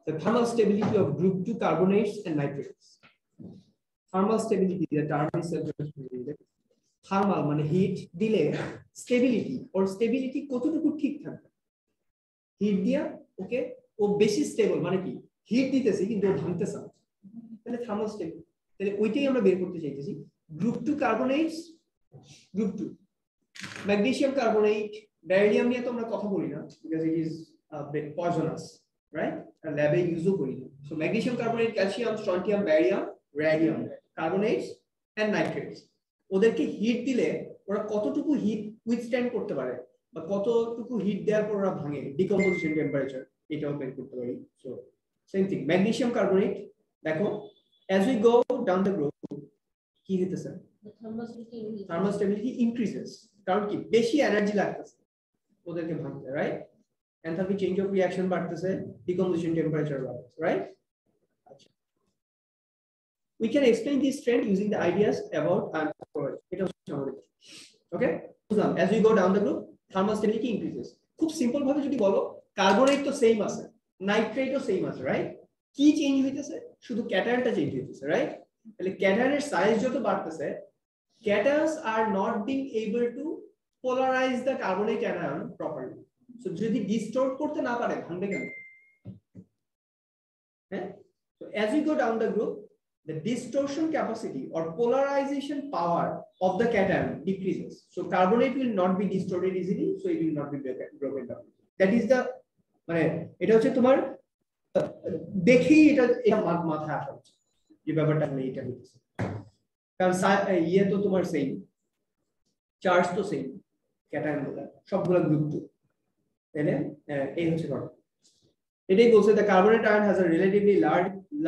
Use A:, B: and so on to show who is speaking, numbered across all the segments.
A: The thermal stability of group 2 carbonates and nitrates. Thermal stability, the term is self-explanatory. Thermal মানে hit দিলে stability or stability কতটুকু ঠিক থাকবে hit দিয়া ওকে ও বেশি স্টেবল মানে কি হিট দিতেছি কিন্তু ও ভাঙতেছে না তাহলে থার্মাল স্টেবিলিটি তাহলে ওইটাই আমরা বের করতে চাইতেছি group 2 carbonates group 2 magnesium carbonate beryllium নিয়ে তো আমরা কথা বলি না because it is poisonous right আর ল্যাবে ইউজও করি না so magnesium carbonate calcium strontium barium radium carbonates and nitrates ওদেরকে হিট দিলে ওরা কতটুকু হিট উইথস্ট্যান্ড করতে পারে বা কতটুকু হিট দেওয়ার পর ওরা ভাঙে ডিকম্পোজিশন টেম্পারেচার এটাও বের করতে পারি so same thing magnesium carbonate দেখো as we go down the group কি হইতেছে thermal stability increases কারণ কি বেশি এনার্জি লাগতেছে ওদেরকে ভাঙতে right enthalpy change of reaction বাড়তেছে ডিকম্পোজিশন টেম্পারেচার বাড়তেছে রাইট আচ্ছা we can explain this trend using the ideas about এটা হচ্ছে আমাদের ওকে বুঝলাম as we go down the group thermal stability increases খুব সিম্পল ভাবে যদি বলো কার্বনেট তো সেম আছে নাইট্রেটও সেম আছে রাইট কি চেঞ্জ হইতেছে শুধু ক্যাটায়নটা চেঞ্জ হইতেছে রাইট তাহলে ক্যাটায়নের সাইজ যত বাড়তেছে cations are not being able to polarise the carbonate anion properly so যদি ডিস্টোর্ট করতে না পারে ভাঙবে কেন হ্যাঁ so as we go down the group the distortion capacity or polarization power of the cation decreases so carbonate will not be distorted easily so it will not be broken down that is the মানে এটা হচ্ছে তোমার দেখি এটা মাথায় আসা হচ্ছে যে ব্যাপারটা মানে এটা হচ্ছে কারণ ইয়ে তো তোমার সেম চার্জ তো সেম ক্যাটায়ন গুলো সবগুলো গ্রুপ 2 তাহলে এই হচ্ছে ঘটনা এটাই বলছে the carbonate ion has a relatively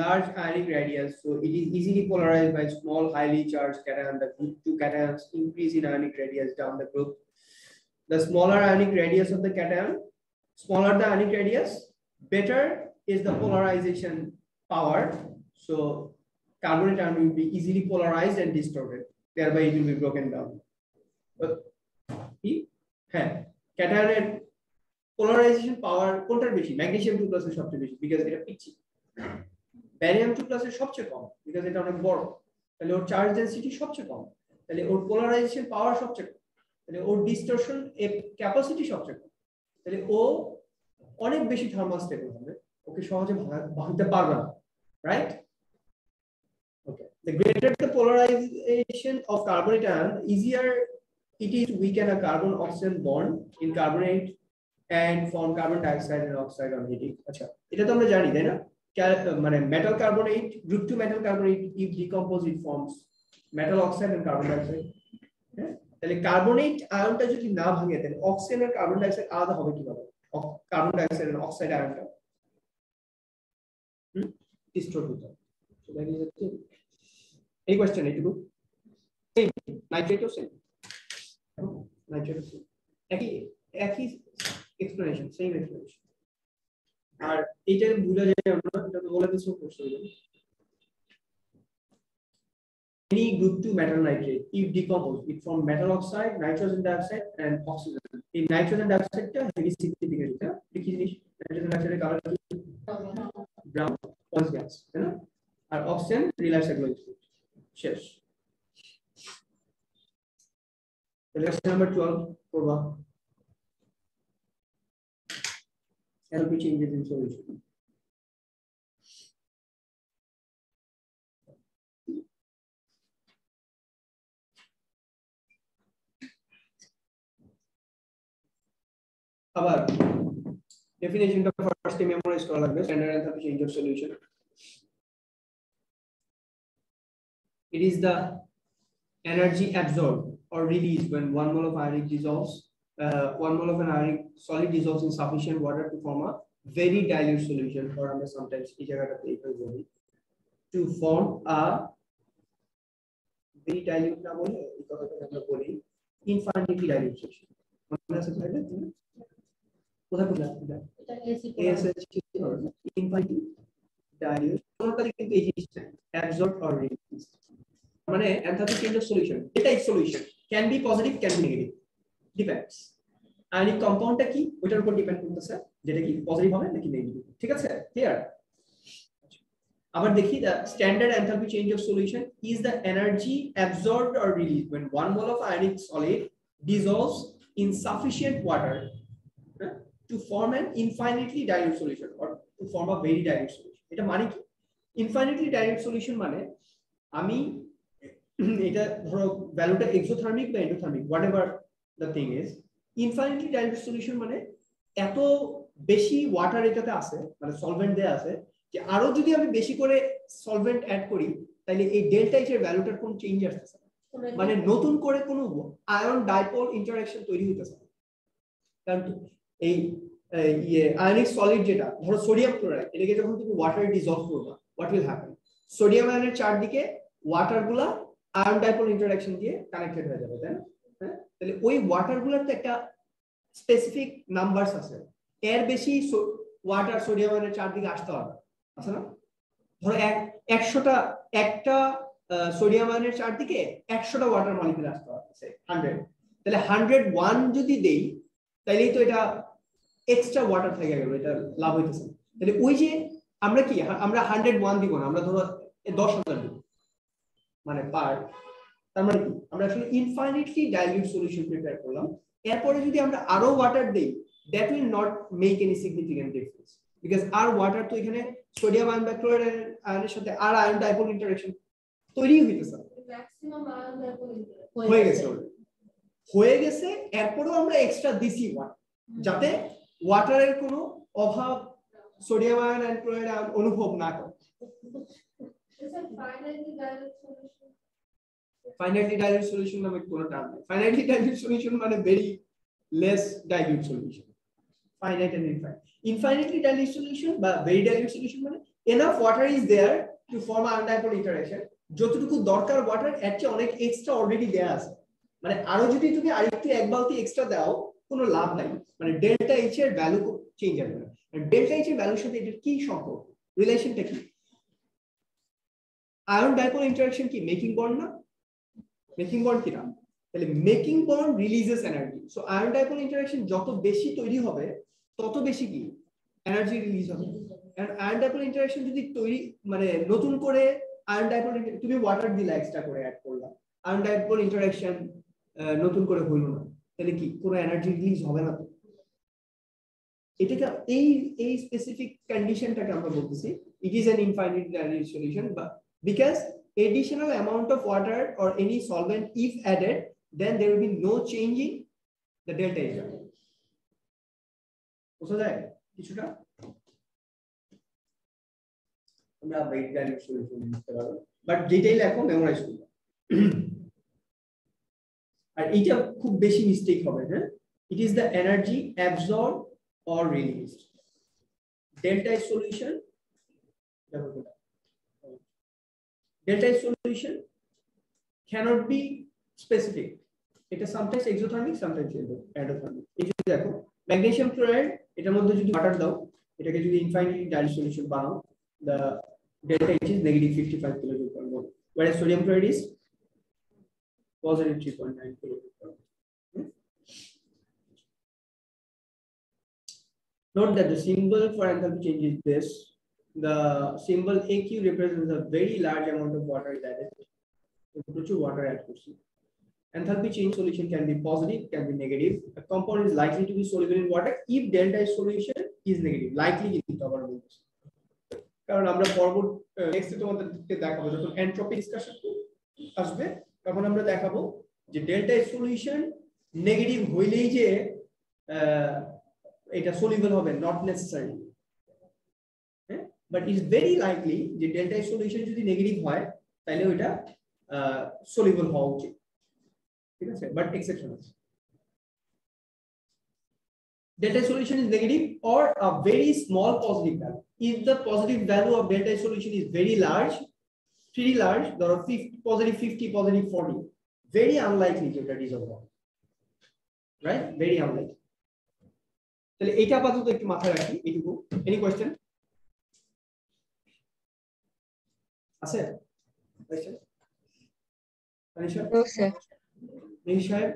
A: large ionic radius so it is easily polarized by small highly charged cation the group 2 cations increase in ionic radius down the group the smaller ionic radius of the cation smaller the ionic radius better is the polarization power so carbonate ion will be easily polarized and distorted thereby it will be broken down but cation polarization power কোনটার বেশি magnesium 2+ এর সবচেয়ে বেশি because এটা পিচ্ছি ব্যারিয়াম 2+ এর সবচেয়ে কম because এটা অনেক বড় তাহলে ওর চার্জ ডেনসিটি সবচেয়ে কম তাহলে ওর পোলারাইজেশন পাওয়ার সবচেয়ে কম তাহলে ওর ডিস্টরশন ক্যাপাসিটি সবচেয়ে কম তাহলে ও অনেক বেশি থার্মাল স্টেবল হবে ওকে সহজে ভাঙতে পারবে না right okay the greater the polarization of carbonate ion easier it is to weaken a carbon oxygen bond in carbonate and form carbon dioxide and oxide on heating acha এটা তো আমরা জানি তাই না মানে metal carbonate group 2 metal carbonate if decomposed it forms metal oxide and carbon dioxide হ্যাঁ তাহলে carbonate আয়নটা যদি না ভাঙে তাহলে অক্সিজেন আর কার্বন ডাইঅক্সাইড আলাদা হবে কিভাবে কার্বন ডাইঅক্সাইড আর অক্সাইড আয়নটা ডিস্টোর্ট হতে হবে সো দ্যাট ইজ দ্য এই কোশ্চেন এইটুকু সেম নাইট্রেটও সেম নাইট্রেটও সেম একই explanation same explanation আর এইটা ভুলে যায় আমরা এটা তো বলে দিছো কোর্স হয়ে যাবে any group 2 metal nitrate if decomposed it form metal oxide nitrogen dioxide and oxygen in nitrogen dioxide টা হেভি সিগনিফিকেন্ট এটা কি জিনিস nitrogen dioxide এর কালার কি ব্রাউন পয়েন্ট গ্যাস তাই না আর অক্সিজেন রিল্যাক্স সাইক্লোইড শেষ লেসন নাম্বার 12 করবা enthalpy changes in solution আবার ডেফিনিশনটা ফার্স্টে মেমোরাইজ করা লাগবে standard enthalpy change of solution it is the energy absorbed or released when 1 mole of ionic dissolves 1 mole of an ionic solid dissolves in sufficient water to form a very dilute solution or আমরা sometimes এই জায়গাটাতে এইভাবে বলি to form a very dilute না বলে এই কথাটা আমরা বলি infinitely dilute solution মনে আছে তাহলে কোথা কোথা এটা ASH infinitely dilute কোনটা কিন্তু এই জিনিসটা absorbed or released মানে enthalpy change of solution এটা is solution can be positive can be negative depends ionic compound টা কি ওটার উপর ডিপেন্ড করতেছে যেটা কি পজিটিভ হবে নাকি নেগেটিভ, ঠিক আছে? ক্লিয়ার? আবার দেখি, the standard enthalpy change of solution is the energy absorbed or released when 1 mole of ionic solid dissolves in sufficient water to form an infinitely dilute solution or to form a very dilute solution. এটা মানে কি infinitely dilute solution? মানে আমি এটা ধরো ভ্যালুটা exothermic বা endothermic whatever the thing is, infinitely dilute solution মানে এত বেশি ওয়াটার এটাতে আছে, মানে সলভেন্ট দেয়া আছে, যে আরো যদি আমি বেশি করে সলভেন্ট অ্যাড করি তাহলে এই ডেল্টা এইচ এর ভ্যালুটার কোনো চেঞ্জ আসতেছে না, মানে নতুন করে কোনো আয়ন ডাইপোল ইন্টারঅ্যাকশন তৈরি হইতেছে না। কারণ এই আয়নিক সলিড যেটা ধরো সোডিয়াম ক্লোরাইড, এটাকে যখন তুমি ওয়াটারে ডিসলভ করবা, হোয়াট উইল হ্যাপেন? সোডিয়াম আয়নের চারদিকে ওয়াটারগুলা আয়ন ডাইপোল ইন্টারঅ্যাকশন দিয়ে কানেক্টেড হয়ে যাবে, তাই না? হ্যাঁ, তাহলে ওই ওয়াটারগুলোর তো একটা স্পেসিফিক নাম্বারস আছে, এর বেশি ওয়াটার সোডিয়াম আয়নের চারদিকে আসতে হবে, আছে না? ধরো 100টা একটা সোডিয়াম আয়নের চারদিকে 100টা ওয়াটার মলিকিউল আসতে হবে, 100, তাহলে 101 যদি দেই তাহলেই তো এটা এক্সট্রা ওয়াটার থেকে গেল, এটা লাভ হইতেছে। তাহলে ওই যে আমরা কি আমরা 101 দিব না, আমরা ধরো 10,000 দিব, মানে পার, তার মানে কি আমরা আসলে ইনফাইনাইটলি ডাইলিউট সলিউশন প্রিপেয়ার করলাম। এরপরে যদি আমরা আরো ওয়াটার দেই, that will not make any significant difference, because আর ওয়াটার তো এখানে সোডিয়াম আয়ন বা ক্লোরাইড আয়নের সাথে আর আয়ন ডাইপোল ইন্টারঅ্যাকশন তৈরি হইতেছে,
B: ম্যাক্সিমাম আয়ন ডাইপোল
A: হয়ে গেছে। এরপরেও আমরা এক্সট্রা দিছি ওয়াটার, যাতে ওয়াটারের কোনো অভাব sodium ion and chloride ion অনুভব না করে। ফাইনাইটলি ডাইলিউট সলিউশন নামে কোনো টার্ম নেই। ফাইনাইটলি ডাইলিউট সলিউশন মানে very less dilute solution, finite and infinite. Infinitely dilute solution বা ভেরি ডাইলিউট সলিউশন মানে enough water is there to form ion dipole interaction, যতটুকু দরকার ওয়াটার এর চেয়ে অনেক এক্সট্রা অলরেডি দেয়া আছে, মানে আরো যদি তুমি আরেকটু এক বালতি এক্সট্রা দাও কোনো লাভ নাই, মানে ডেল্টা এইচ এর ভ্যালু চেঞ্জ হবে না। ডেল্টা এইচ এর ভ্যালুর সাথে এটার কি সম্পর্ক, রিলেশনটা কি? আয়ন ডাইপোল ইন্টারঅ্যাকশন কি মেকিং বন্ড না? মেকিং বন্ড কি না? তাহলে making bond releases energy. So ion dipole interaction যত বেশি তৈরি হবে তত বেশি কি এনার্জি রিলিজ হবে। এন্ড আয়ন ডাইপোল ইন্টারঅ্যাকশন যদি তৈরি মানে নতুন করে আয়ন ডাইপোল, তুমি ওয়াটার দিলা এক্সট্রা করে অ্যাড করলা, আয়ন ডাইপোল ইন্টারঅ্যাকশন নতুন করে হইল না, তাহলে কি কোনো এনার্জি রিলিজ হবে না? তো এটাকে এই স্পেসিফিক কন্ডিশনটাকে আমরা বলতেছি it is an infinite dilute solution, বা because additional amount of water or any solvent if added, then there will be no change in the delta H. বুঝা যায় কিছুটা? আমরা ভেরি ডাইলিউট সলিউশন লিখতে পারবো, বাট ডিটেইল এখন memorise করব। আর এটা খুব বেশি মিস্টেক হবে, হ্যাঁ? It is the energy absorb or released. Delta H solution, delta H solution cannot be specific. It is sometimes exothermic, sometimes endothermic. এই যে দেখো ম্যাগনেসিয়াম ক্লোরাইড, এটার মধ্যে যদি ওয়াটার দাও, এটাকে যদি ইনফাইনাইটলি ডাইলিউট সলিউশন বানাও, the delta H is negative 55 kilojoule per mole, whereas sodium chloride is positive 3.9 kilojoule per mole. Note that the symbol for enthalpy change is this. The symbol AQ represents a very large amount of water is added. প্রচুর water add করছি। Enthalpy change solution can be positive, can be negative. A compound is likely to be soluble in water if delta H solution is negative. Likely কিন্তু আবার বলছি, কারণ আমরা পরবর্তী নেক্সটে তোমাদেরকে দেখাবো যখন এন্ট্রপি ডিসকাশন আসবে, তখন আমরা দেখাবো যে ডেল্টা H সলিউশন নেগেটিভ হইলেই যে এটা সলিউবল হবে, নট নেসেসারি, হ্যাঁ, বাট ইজ ভেরি লাইকলি যে ডেল্টা H সলিউশন যদি নেগেটিভ হয় তাহলে ওটা সলিউবল হওয়া উচিত, ঠিক আছে? বাট এক্সেপশন আছে। Delta H solution is negative or a very small positive value. If the positive value of delta H solution is very large, pretty large, there are 50, positive 50, positive 40, very unlikely that it is a wrong, right? Very unlikely. তাহলে এটা আপাতত একটু মাথায় রাখি এইটুকু। Any question আছে? Question Anisha?
C: No sir.
A: নিশায়?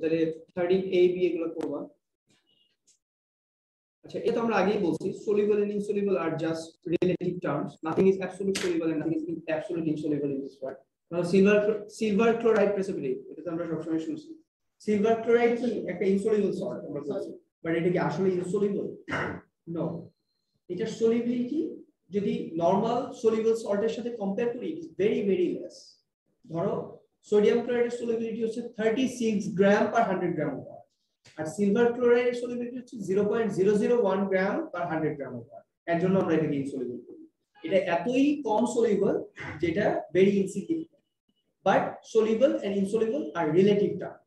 A: তাহলে 13A B এগুলো করবা। আচ্ছা, এটা তো আমরা আগেই বলছি soluble and insoluble are just relative terms, nothing is absolute soluble and nothing is absolute insoluble in this world. Now silver chloride precipitate, এটা তো আমরা সবসময় শুনছি সিলভার ক্লোরাইড কি একটা ইনসলিবল সল্ট আমরা বলছি, বাট এটা কি আসলে ইনসলিবল? নো, এটা সলিবিলিটি যদি নরমাল সলিবল সল্টের সাথে কম্পেয়ার করি it is very very less. ধরো সোডিয়াম ক্লোরাইডের সলিবিলিটি হচ্ছে 36 গ্রাম পার 100 গ্রাম ওয়াটার, আর সিলভার ক্লোরাইডের সলিবিলিটি হচ্ছে 0.001 গ্রাম পার 100 গ্রাম ওয়াটার। এর জন্য আমরা এটাকে ইনসলিবল করি। এটা এতই কম সলিবল যেটা very insignificant, but soluble and insoluble are relative term.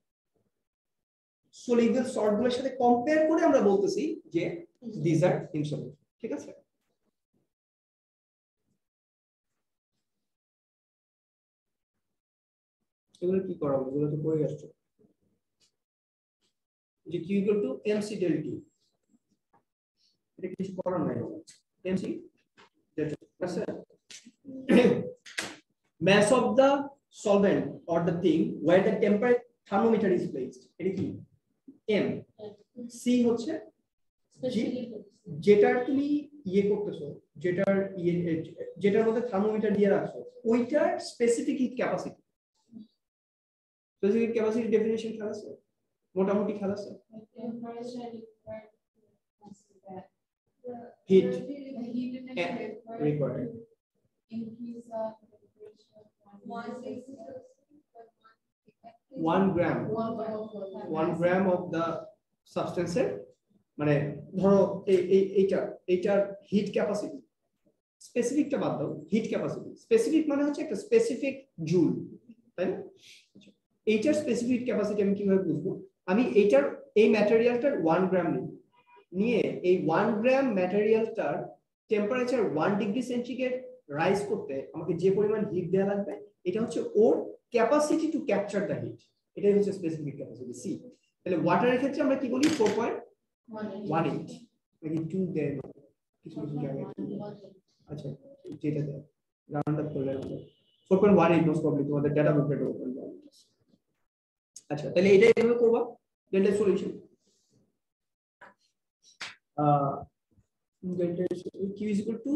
A: Soluble salt গুলোর সাথে কম্পেয়ার করে আমরা বলতেছি যে দিস আর ইনসলিবল। ঠিক আছে, এগুলো কি করা হবে? এগুলো তো করে আসছো যে q equal to mc del t, এটা কিছু করার নাই। mc del t আছে mass of the solvent or the thing where the temperature thermometer is placed, এটা কি m, c হচ্ছে যেটার তুমি ইয়ে করতেছো, যেটার মধ্যে থার্মোমিটার দিয়ে রাখছো ওইটার specific heat capacity. Specific capacity definition খেলা আছে, মোটামুটি খেলা আছে। Heat required increase of 1 gram of the substance, মানে ধরো এইটার হিট ক্যাপাসিটি, স্পেসিফিকটা বাদ দাও, হিট ক্যাপাসিটি স্পেসিফিক মানে হচ্ছে একটা স্পেসিফিক জুল, তাই না? এইটার স্পেসিফিক ক্যাপাসিটি আমি কিভাবে বুঝবো? আমি এইটার এই ম্যাটেরিয়ালটার 1 গ্রাম নিয়ে এই 1 গ্রাম ম্যাটেরিয়ালটার টেম্পারেচার 1 ডিগ্রি সেন্টিগ্রেড রাইজ করতে আমাকে যে পরিমাণ হিট দেওয়া লাগবে এটা হচ্ছে ওর capacity to capture the heat, এটাই হচ্ছে স্পেসিফিক ক্যাপাসিটি সি। তাহলে ওয়াটারের ক্ষেত্রে আমরা কি বলি 4.18 নাকি 2 দেয় কিছু কিছু জায়গায়। আচ্ছা, যেটা দেয় রাউন্ড আপ করলে 4.18 মোস্ট প্রবাবলি তোমাদের ডাটা বুকলেটে ওপেন করা। আচ্ছা, তাহলে এটাই এভাবে করবা delta solution. delta q is equal to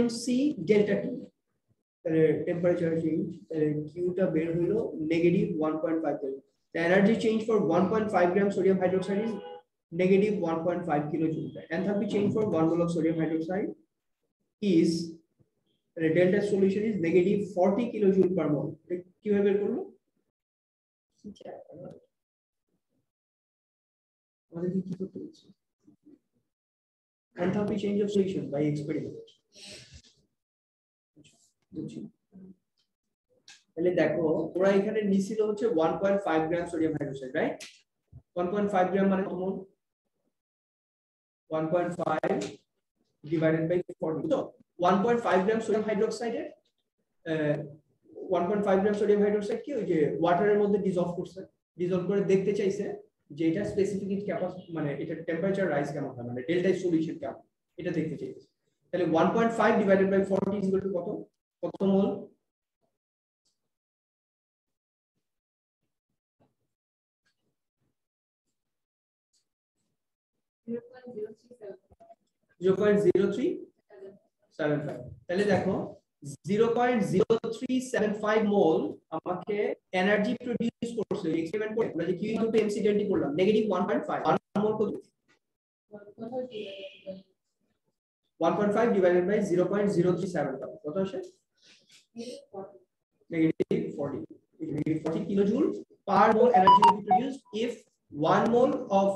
A: mc delta t, তাহলে টেম্পারেচার চেঞ্জ, তাহলে q টা বের হলো negative 1.5 KG. the energy change for 1.5 gram sodium hydroxide is negative 1.5 kilojoule. the enthalpy change for 1 mole of sodium hydroxide is, the delta solution is negative 40 kilojoule per mole. কিভাবে বের করব? আমাদের কি করতে হচ্ছে? enthalpy change of solution by experiment. তাহলে দেখো ওরা এখানে নিছিল হচ্ছে 1.5 gram sodium hydroxide, right? 1.5 gram মানে কত মোল? 1.5 divided by 40। তো 1.5 গ্রাম সোডিয়াম হাইড্রোক্সাইডের 1.5 গ্রাম সোডিয়াম হাইড্রোক্সাইড কি ওই যে ওয়াটারের মধ্যে ডিসলভ করছে, ডিসলভ করে দেখতে চাইছে যে এটা স্পেসিফিক ক্যাপাসিটি মানে এটা টেম্পারেচার রাইজ কেমন হয়, মানে ডেল্টা সলিউশন কেমন এটা দেখতে চাইছে। তাহলে 1.5 divided by 40 is equal to কত? কত মোল? 0.0375। তাহলে দেখো 0.0375 মোল আমাকে এনার্জি প্রোডিউস করছে এক্সপেরিমেন্ট করে। আমরা যে q * mc del t করলাম নেগেটিভ 1.5, 1 মোল কত? 1.5 ডিভাইডেড বাই 0.0375 কত আসে? Negative 40। Negative 40 kilojoule per mole energy will be produced if 1 mole of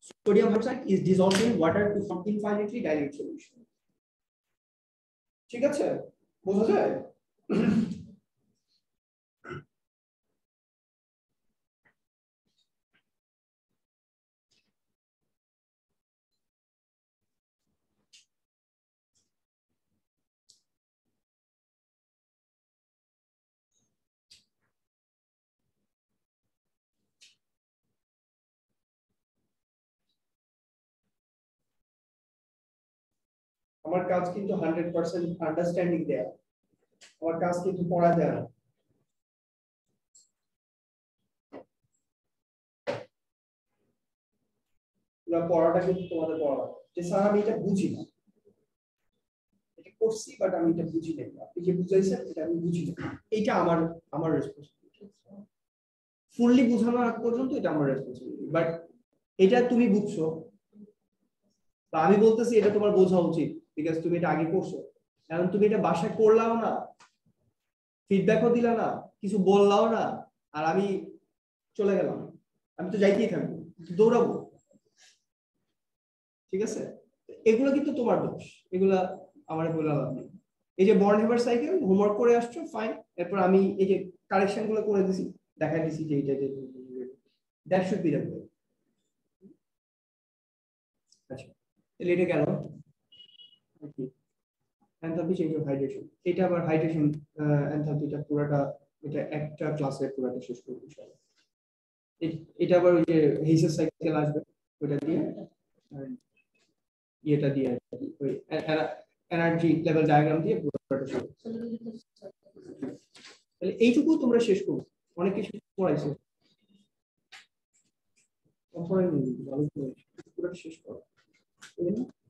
A: sodium hydroxide is dissolved in water to form infinitely dilute solution. ঠিক আছে, বোঝা যায়? আমার কাজ কিন্তু 100% আন্ডারস্ট্যান্ডিং দেয়া, আমার কাজ কিন্তু পড়া দেয়া না। পুরো পড়াটা কিন্তু তোমাদের পড়া যে স্যার আমি এটা বুঝি না, এটা করছি বাট আমি এটা বুঝি না, আপনি যে বুঝাইছেন এটা আমি বুঝি না, এটা আমার রেসপন্সিবিলিটি। ফুললি বোঝানোর আগ পর্যন্ত এটা আমার রেসপন্সিবিলিটি, বাট এটা তুমি বুঝছো বা আমি বলতেছি এটা তোমার বোঝা উচিত বিকজ তুমি এটা আগে করছো, কারণ তুমি এটা বাসায় করলাও না, ফিডব্যাকও দিলা না, কিছু বললাও না, আর আমি চলে গেলাম, আমি তো যাইতেই থাকবো, দৌড়াবো, ঠিক আছে? এগুলো কিন্তু তোমার দোষ, এগুলা আমার বলা লাভ নেই। এই যে বর্ন হেভার সাইকেল হোমওয়ার্ক করে আসছো ফাইন, এরপর আমি এই যে কারেকশন গুলো করে দিছি, দেখাই দিছি যে এইটা that should be the way. আচ্ছা তাহলে এটা গেল এনথালপি চেঞ্জ অফ হাইড্রেশন। এটা আবার হাইড্রেশন এনথালপিটা পুরোটা এটা একটা ক্লাসে পুরোটা শেষ করব ইনশাআল্লাহ। এটা আবার ওই যে হেইসের সাইকেল আসবে ওটা দিয়ে এটা দিয়ে ওই এনার্জি লেভেল ডায়াগ্রাম দিয়ে পুরোটা শেষ। তাহলে এইটুকু তোমরা শেষ করো, অনেক কিছু পড়াইছো ভালো করে পুরোটা শেষ করো।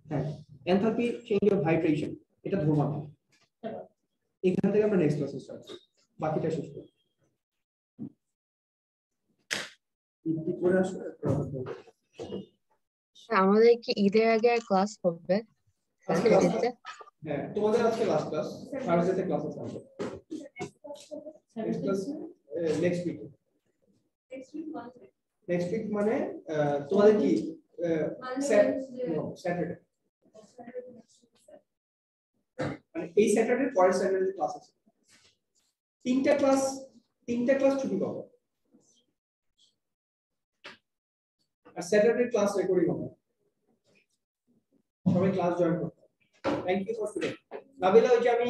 A: হ্যাঁ এনথালপি চেঞ্জ অফ হাইড্রেশন এটা ধরবা না, এখান থেকে আমরা নেক্সট ক্লাসে স্টার্ট করব, বাকিটা শেষ করব। কি করে আসলে
C: আমাদের কি ঈদের আগে ক্লাস হবে?
A: আজকে লাস্ট, হ্যাঁ তোমাদের আজকে লাস্ট ক্লাস, থার্সডেতে ক্লাস আছে আমাদের। Next class next week. Next week মানে তোমাদের কি স্যাটারডে, মানে এই স্যাটারডে পরের স্যাটারডে ক্লাস আছে। তিনটা ক্লাস ছুটি পাবো, আর স্যাটারডে ক্লাস রেকর্ডিং হবে, সবাই ক্লাস জয়েন করতে। Thank you for today. Nabila ওই যে আমি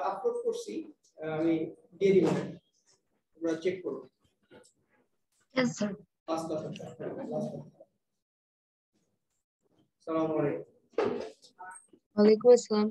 A: আপলোড করছি, আমি দিয়ে দিব, তোমরা চেক করো।
C: Yes, sir.
A: লাস্ট ক্লাস আসসালামু আলাইকুম।
C: ওয়ালাইকুম আসসালাম।